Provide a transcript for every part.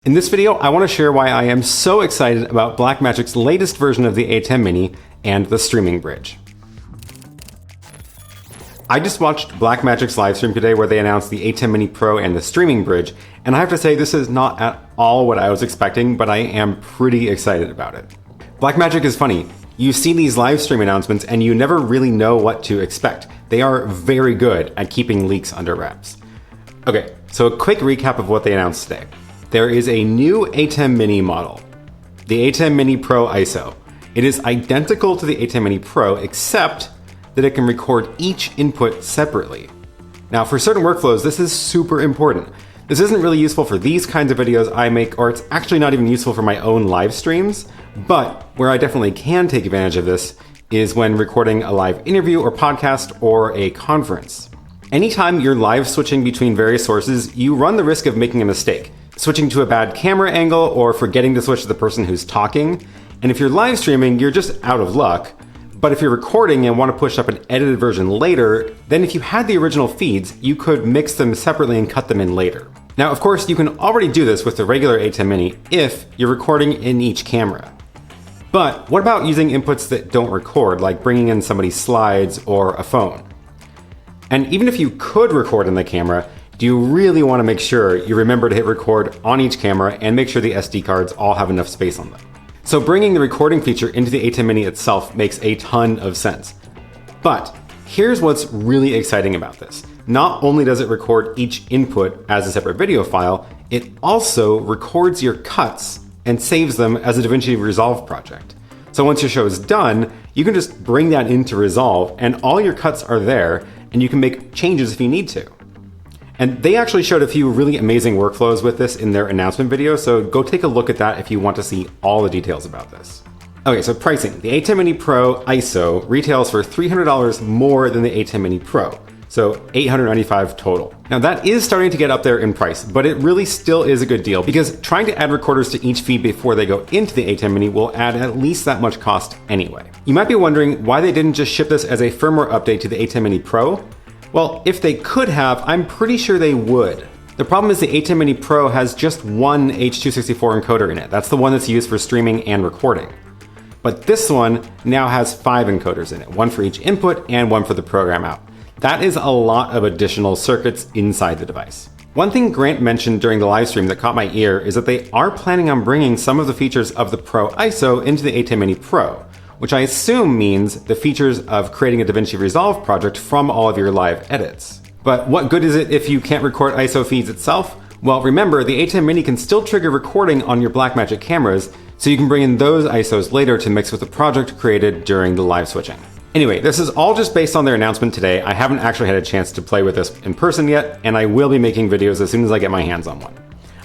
In this video, I want to share why I am so excited about Blackmagic's latest version of the ATEM Mini and the streaming bridge. I just watched Blackmagic's livestream today where they announced the ATEM Mini Pro and the streaming bridge, and I have to say this is not at all what I was expecting, but I am pretty excited about it. Blackmagic is funny. You see these livestream announcements and you never really know what to expect. They are very good at keeping leaks under wraps. Okay, so a quick recap of what they announced today. There is a new ATEM Mini model, the ATEM Mini Pro ISO. It is identical to the ATEM Mini Pro, except that it can record each input separately. Now, for certain workflows, this is super important. This isn't really useful for these kinds of videos I make, or it's actually not even useful for my own live streams, but where I definitely can take advantage of this is when recording a live interview or podcast or a conference. Anytime you're live switching between various sources, you run the risk of making a mistake, switching to a bad camera angle or forgetting to switch to the person who's talking. And if you're live streaming, you're just out of luck. But if you're recording and want to push up an edited version later, then if you had the original feeds, you could mix them separately and cut them in later. Now, of course, you can already do this with the regular ATEM Mini if you're recording in each camera. But what about using inputs that don't record, like bringing in somebody's slides or a phone? And even if you could record in the camera, do you really want to make sure you remember to hit record on each camera and make sure the SD cards all have enough space on them? So bringing the recording feature into the ATEM Mini itself makes a ton of sense. But here's what's really exciting about this. Not only does it record each input as a separate video file, it also records your cuts and saves them as a DaVinci Resolve project. So once your show is done, you can just bring that into Resolve and all your cuts are there, and you can make changes if you need to. And they actually showed a few really amazing workflows with this in their announcement video, so go take a look at that if you want to see all the details about this. Okay, so pricing. The ATEM Mini Pro ISO retails for $300 more than the ATEM Mini Pro, so $895 total. Now that is starting to get up there in price, but it really still is a good deal because trying to add recorders to each feed before they go into the ATEM Mini will add at least that much cost anyway. You might be wondering why they didn't just ship this as a firmware update to the ATEM Mini Pro. Well, if they could have, I'm pretty sure they would. The problem is the ATEM Mini Pro has just one H.264 encoder in it. That's the one that's used for streaming and recording. But this one now has 5 encoders in it, one for each input and one for the program out. That is a lot of additional circuits inside the device. One thing Grant mentioned during the live stream that caught my ear is that they are planning on bringing some of the features of the Pro ISO into the ATEM Mini Pro, which I assume means the features of creating a DaVinci Resolve project from all of your live edits. But what good is it if you can't record ISO feeds itself? Well, remember, the ATEM Mini can still trigger recording on your Blackmagic cameras, so you can bring in those ISOs later to mix with the project created during the live switching. Anyway, this is all just based on their announcement today. I haven't actually had a chance to play with this in person yet, and I will be making videos as soon as I get my hands on one.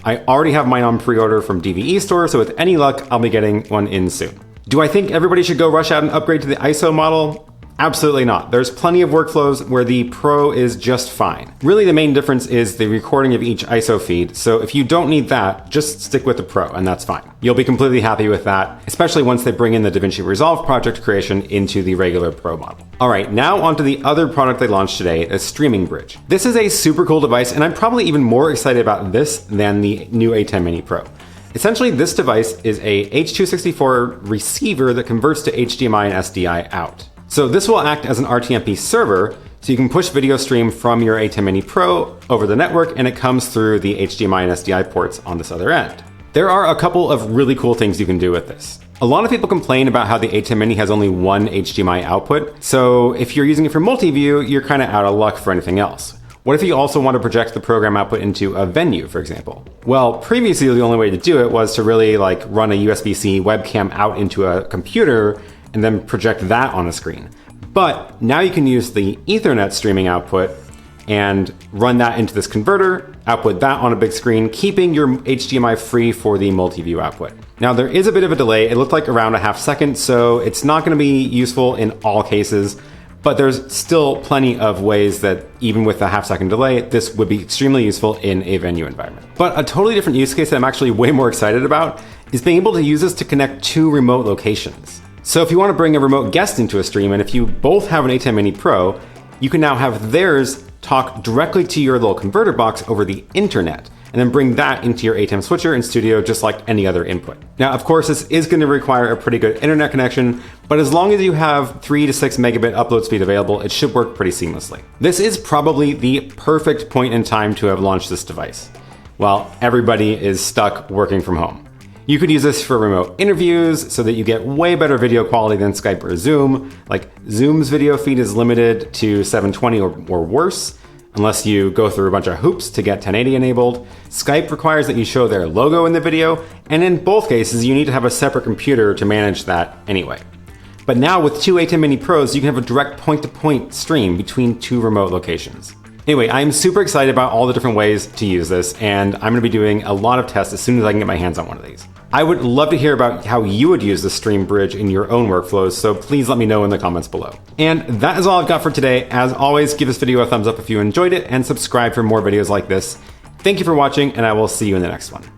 I already have mine on pre-order from DVE Store, so with any luck, I'll be getting one in soon. Do I think everybody should go rush out and upgrade to the ISO model? Absolutely not. There's plenty of workflows where the Pro is just fine. Really, the main difference is the recording of each ISO feed, so if you don't need that, just stick with the Pro, and that's fine. You'll be completely happy with that, especially once they bring in the DaVinci Resolve project creation into the regular Pro model. Alright, now onto the other product they launched today, the streaming bridge. This is a super cool device, and I'm probably even more excited about this than the new ATEM Mini Pro. Essentially, this device is a H.264 receiver that converts to HDMI and SDI out. So this will act as an RTMP server, so you can push video stream from your ATEM Mini Pro over the network, and it comes through the HDMI and SDI ports on this other end. There are a couple of really cool things you can do with this. A lot of people complain about how the ATEM Mini has only one HDMI output, so if you're using it for multi-view, you're kind of out of luck for anything else. What if you also want to project the program output into a venue, for example? Well, previously the only way to do it was to really run a USB-C webcam out into a computer and then project that on a screen. But now you can use the Ethernet streaming output and run that into this converter, output that on a big screen, keeping your HDMI free for the multi-view output. Now there is a bit of a delay. It looked like around a half second, so it's not going to be useful in all cases. But there's still plenty of ways that even with a half-second delay, this would be extremely useful in a venue environment. But a totally different use case that I'm actually way more excited about is being able to use this to connect 2 remote locations. So if you want to bring a remote guest into a stream, and if you both have an ATEM Mini Pro, you can now have theirs talk directly to your little converter box over the internet. and then bring that into your ATEM switcher in Studio just like any other input. Now, of course, this is going to require a pretty good internet connection, but as long as you have 3 to 6 megabit upload speed available, it should work pretty seamlessly. This is probably the perfect point in time to have launched this device, while everybody is stuck working from home. You could use this for remote interviews so that you get way better video quality than Skype or Zoom. Like, Zoom's video feed is limited to 720 or worse, unless you go through a bunch of hoops to get 1080 enabled. Skype requires that you show their logo in the video, and in both cases, you need to have a separate computer to manage that anyway. But now with two ATEM Mini Pros, you can have a direct point-to-point stream between 2 remote locations. Anyway, I'm super excited about all the different ways to use this, and I'm going to be doing a lot of tests as soon as I can get my hands on one of these. I would love to hear about how you would use the Stream Bridge in your own workflows, so please let me know in the comments below. And that is all I've got for today. As always, give this video a thumbs up if you enjoyed it, and subscribe for more videos like this. Thank you for watching, and I will see you in the next one.